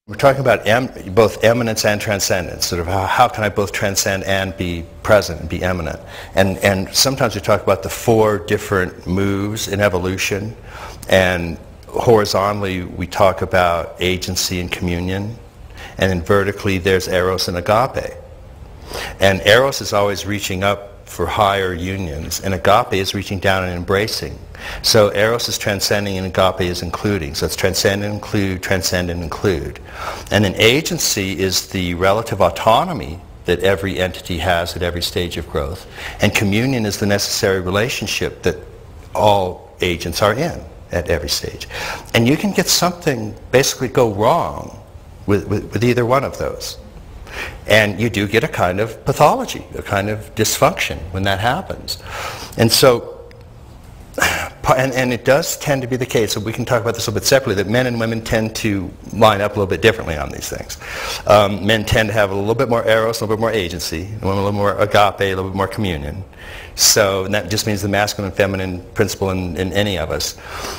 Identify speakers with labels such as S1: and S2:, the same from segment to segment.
S1: We're talking about both eminence and transcendence, sort of how can I both transcend and be present and be eminent. And sometimes we talk about the 4 different moves in evolution, and horizontally we talk about agency and communion, and then vertically there's Eros and Agapé. And Eros is always reaching up for higher unions, and Agapé is reaching down and embracing. So Eros is transcending and Agapé is including. So it's transcend and include. And then agency is the relative autonomy that every entity has at every stage of growth. And communion is the necessary relationship that all agents are in at every stage. And you can get something basically go wrong with either one of those. And you do get a kind of pathology, a kind of dysfunction when that happens. And so, and it does tend to be the case, so we can talk about this a little bit separately, that men and women tend to line up a little bit differently on these things. Men tend to have a little bit more eros, a little bit more agency, and women a little more agape, a little bit more communion. So and that just means the masculine and feminine principle in any of us.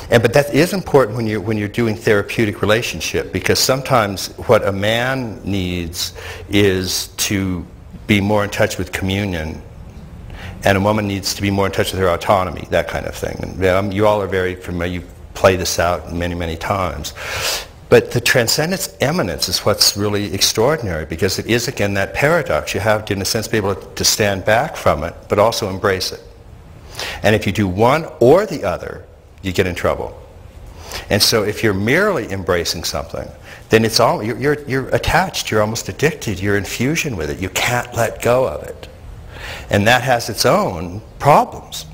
S1: But that is important when you're doing therapeutic relationship, because sometimes what a man needs is to be more in touch with communion, and a woman needs to be more in touch with her autonomy, that kind of thing. And you all are very familiar, you've played this out many, many times. But the transcendence eminence is what's really extraordinary, because it is, again, that paradox. You have to, in a sense, be able to stand back from it, but also embrace it. And if you do one or the other, you get in trouble. And so if you're merely embracing something, then it's all, you're attached, you're almost addicted, you're in fusion with it. You can't let go of it. And that has its own problems.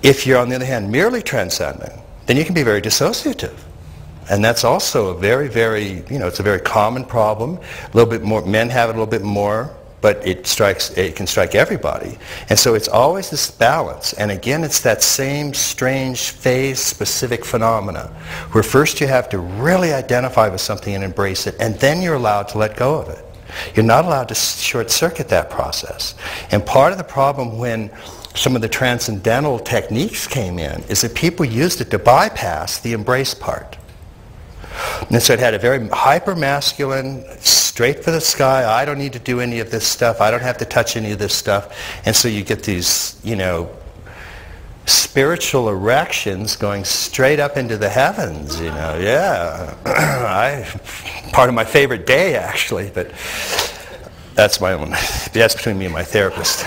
S1: If you're, on the other hand, merely transcending, then you can be very dissociative. And that's also a very, very, it's a very common problem. A little bit more, men have it a little bit more, but it can strike everybody. And so it's always this balance. And again, it's that same strange phase-specific phenomena, where first you have to really identify with something and embrace it, and then you're allowed to let go of it. You're not allowed to short-circuit that process. And part of the problem when some of the transcendental techniques came in is that people used it to bypass the embrace part. And so it had a very hyper-masculine, straight for the sky, I don't need to do any of this stuff, I don't have to touch any of this stuff. And so you get these, spiritual erections going straight up into the heavens, yeah. Part of my favorite day, actually, but that's my own, that's between me and my therapist.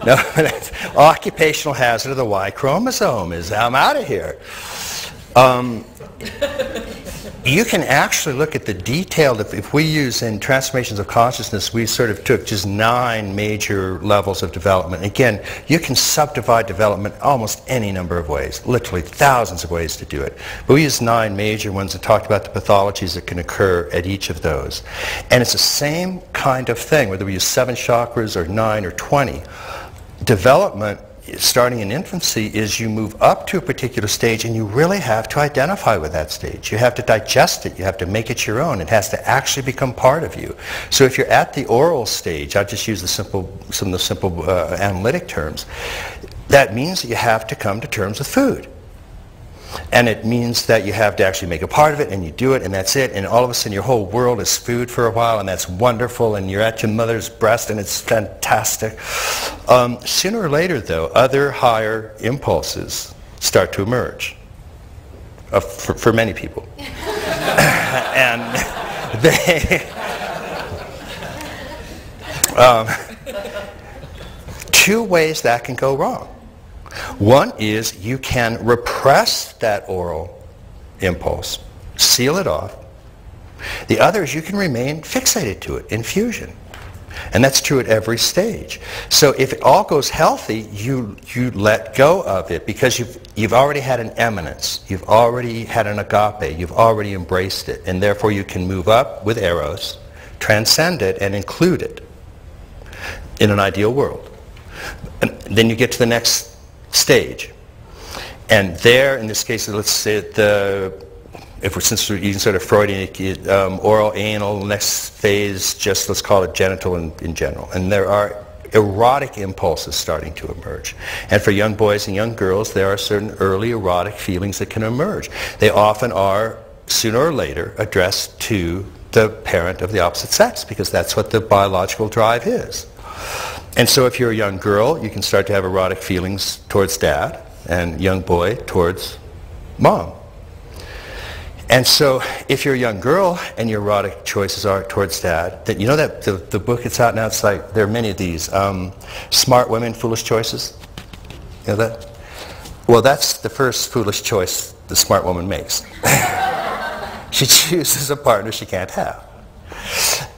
S1: No, that's occupational hazard of the Y chromosome is, I'm out of here. You can actually look at the detailed, if we use in transformations of consciousness, we sort of took just 9 major levels of development. Again, you can subdivide development almost any number of ways, literally thousands of ways to do it. But we used 9 major ones and talked about the pathologies that can occur at each of those. And it's the same kind of thing, whether we use 7 chakras or 9 or 20. Development, starting in infancy, is you move up to a particular stage and you really have to identify with that stage. You have to digest it. You have to make it your own. It has to actually become part of you. So if you're at the oral stage, I'll just use some of the simple analytic terms, that means that you have to come to terms with food. And it means that you have to actually make a part of it, and you do it, and that's it. And all of a sudden your whole world is food for a while, and that's wonderful, and you're at your mother's breast, and it's fantastic. Sooner or later, though, other higher impulses start to emerge for many people. And they... two ways that can go wrong. One is you can repress that oral impulse, seal it off. The other is you can remain fixated to it in fusion. And that's true at every stage. So if it all goes healthy, you let go of it because you've already had an eminence. You've already had an agape. You've already embraced it. And therefore you can move up with Eros, transcend it, and include it in an ideal world. And then you get to the next stage, and there, in this case, let's say since we're using sort of Freudian, oral, anal, next phase, just let's call it genital in general. And there are erotic impulses starting to emerge. And for young boys and young girls, there are certain early erotic feelings that can emerge. They often are, sooner or later, addressed to the parent of the opposite sex, because that's what the biological drive is. And so if you're a young girl, you can start to have erotic feelings towards dad, and young boy towards mom. And so if you're a young girl and your erotic choices are towards dad, then you know that the book that's out now, it's like, there are many of these, Smart Women, Foolish Choices. You know that? Well, that's the first foolish choice the smart woman makes. She chooses a partner she can't have.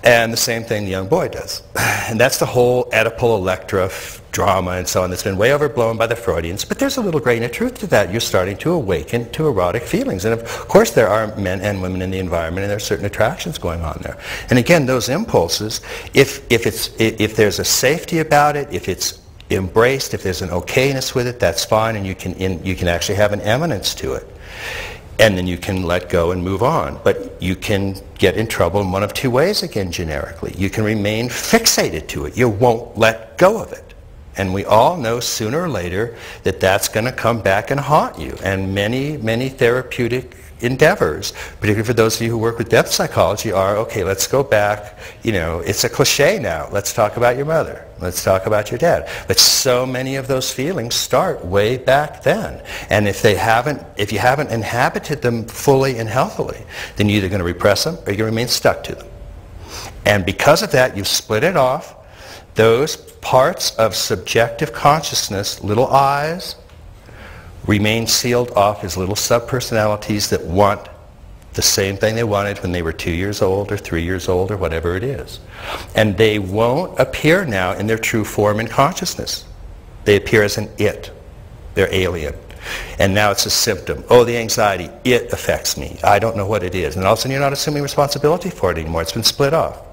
S1: And the same thing the young boy does. And that's the whole Oedipal Electra drama and so on that's been way overblown by the Freudians. But there's a little grain of truth to that. You're starting to awaken to erotic feelings. And of course there are men and women in the environment, and there are certain attractions going on there. And again, those impulses, if there's a safety about it, if it's embraced, if there's an okayness with it, that's fine, and you can actually have an eminence to it. And then you can let go and move on. But you can get in trouble in one of two ways, again, generically. You can remain fixated to it. You won't let go of it. And we all know sooner or later that that's going to come back and haunt you. And many, many therapeutic endeavors, particularly for those of you who work with depth psychology, are, okay, let's go back. You know, it's a cliche now. Let's talk about your mother. Let's talk about your dad. But so many of those feelings start way back then. And if you haven't inhabited them fully and healthily, then you're either going to repress them or you're going to remain stuck to them. And because of that, you've split it off. Those parts of subjective consciousness, little I's, remain sealed off as little subpersonalities that want the same thing they wanted when they were 2 years old or 3 years old or whatever it is. And they won't appear now in their true form in consciousness. They appear as an it. They're alien. And now it's a symptom. Oh, the anxiety, it affects me. I don't know what it is. And all of a sudden you're not assuming responsibility for it anymore. It's been split off.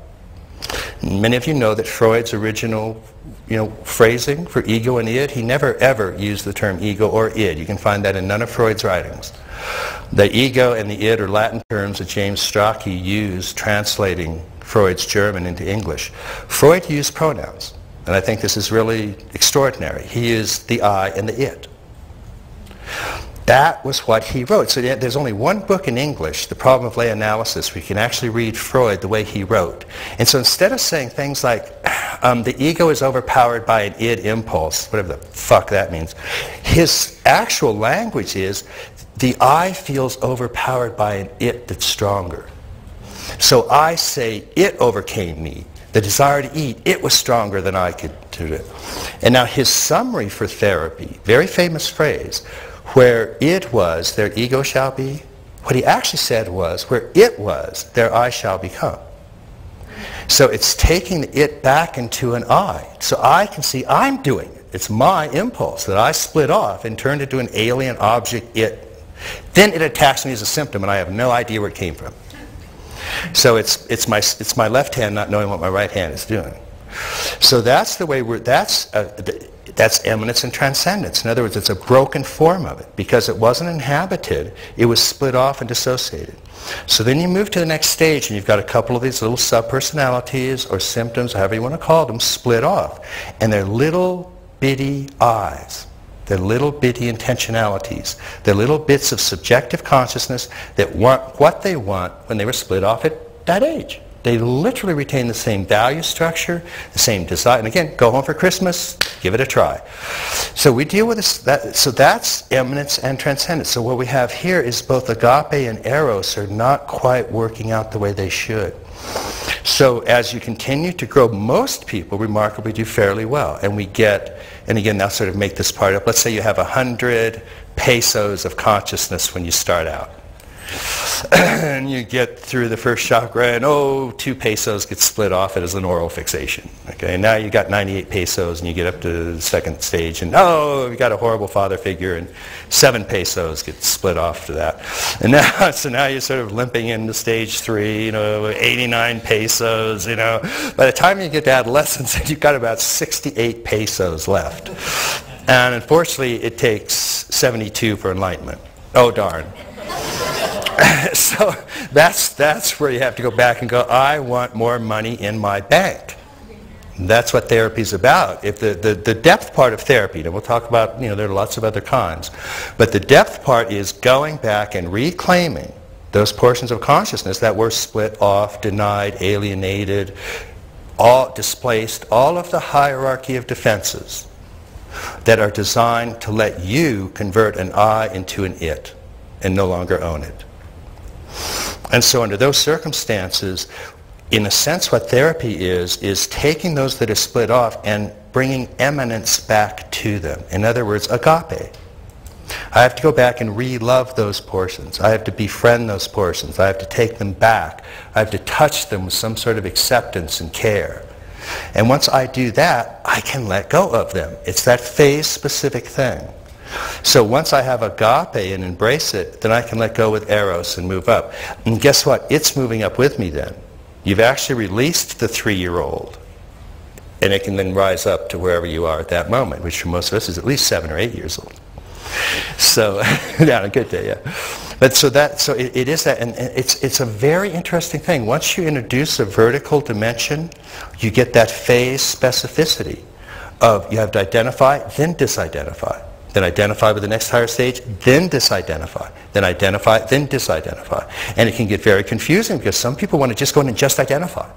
S1: Many of you know that Freud's original phrasing for ego and id, he never ever used the term ego or id. You can find that in none of Freud's writings. The ego and the id are Latin terms that James Strachey used translating Freud's German into English. Freud used pronouns, and I think this is really extraordinary. He used the I and the it. That was what he wrote. So there's only one book in English, The Problem of Lay Analysis, where you can actually read Freud the way he wrote. And so instead of saying things like, the ego is overpowered by an id impulse, whatever the fuck that means, his actual language is, the I feels overpowered by an it that's stronger. So I say, it overcame me. The desire to eat, it was stronger than I could do it. And now his summary for therapy, very famous phrase, where it was, their ego shall be. What he actually said was, where it was, their I shall become. So it's taking the it back into an I. So I can see I'm doing it. It's my impulse that I split off and turned into an alien object, it. Then it attacks me as a symptom, and I have no idea where it came from. So it's my left hand not knowing what my right hand is doing. So that's the way that's eminence and transcendence. In other words, it's a broken form of it. Because it wasn't inhabited, it was split off and dissociated. So then you move to the next stage, and you've got a couple of these little subpersonalities or symptoms, however you want to call them, split off. And they're little bitty I's. They're little bitty intentionalities. They're little bits of subjective consciousness that want what they want when they were split off at that age. They literally retain the same value structure, the same desire. And again, go home for Christmas, give it a try. So we deal with this. So that's eminence and transcendence. So what we have here is both Agapé and Eros are not quite working out the way they should. So as you continue to grow, most people remarkably do fairly well. And we get, and again, I'll sort of make this part up. Let's say you have 100 pesos of consciousness when you start out. And you get through the first chakra, and 2 pesos get split off as an oral fixation. Okay, and now you got 98 pesos, and you get up to the second stage, and you got a horrible father figure, and 7 pesos get split off to that. And now, so now you're sort of limping into stage 3, 89 pesos. By the time you get to adolescence, you've got about 68 pesos left. And unfortunately, it takes 72 for enlightenment. Oh darn. So that's where you have to go back and go, I want more money in my bank. That's what therapy is about. If the depth part of therapy, and we'll talk about, there are lots of other kinds, but the depth part is going back and reclaiming those portions of consciousness that were split off, denied, alienated, all displaced, all of the hierarchy of defenses that are designed to let you convert an I into an it and no longer own it. And so under those circumstances, in a sense what therapy is taking those that are split off and bringing eminence back to them. In other words, agape. I have to go back and re-love those portions. I have to befriend those portions. I have to take them back. I have to touch them with some sort of acceptance and care. And once I do that, I can let go of them. It's that phase-specific thing. So once I have agape and embrace it, then I can let go with Eros and move up. And guess what? It's moving up with me then. You've actually released the 3-year-old. And it can then rise up to wherever you are at that moment, which for most of us is at least 7 or 8 years old. So, yeah, on a good day, yeah. But so it is that, and it's a very interesting thing. Once you introduce a vertical dimension, you get that phase specificity of you have to identify, then disidentify. Then identify with the next higher stage, then disidentify. Then identify, then disidentify. And it can get very confusing because some people want to just go in and just identify.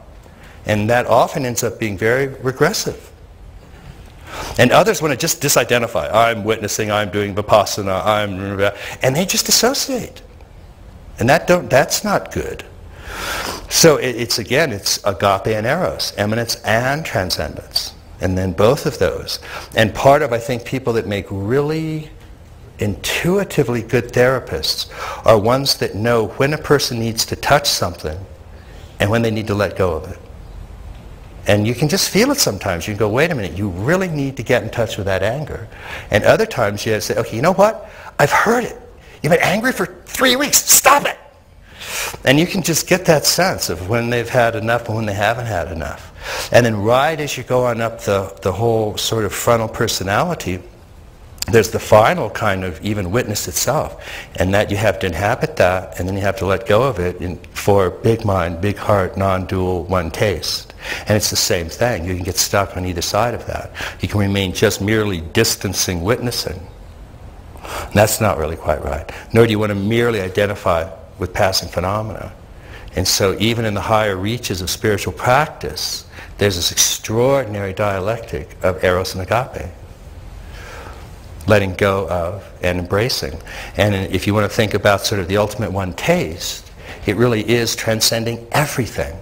S1: And that often ends up being very regressive. And others want to just disidentify. I'm witnessing, I'm doing vipassana, and they just dissociate. And that's not good. So it's agape and eros, eminence and transcendence. And then both of those. And part of, I think, people that make really intuitively good therapists are ones that know when a person needs to touch something and when they need to let go of it. And you can just feel it sometimes. You go, wait a minute, you really need to get in touch with that anger. And other times you say, okay, you know what? I've heard it. You've been angry for 3 weeks. Stop it. And you can just get that sense of when they've had enough and when they haven't had enough. And then right as you go on up the whole sort of frontal personality, there's the final kind of even witness itself. And that you have to inhabit that, and then you have to let go of it for big mind, big heart, non-dual, one taste. And it's the same thing. You can get stuck on either side of that. You can remain just merely distancing, witnessing. And that's not really quite right. Nor do you want to merely identify with passing phenomena. And so even in the higher reaches of spiritual practice, there's this extraordinary dialectic of Eros and Agape. Letting go of and embracing. And if you want to think about sort of the ultimate one taste, it really is transcending everything.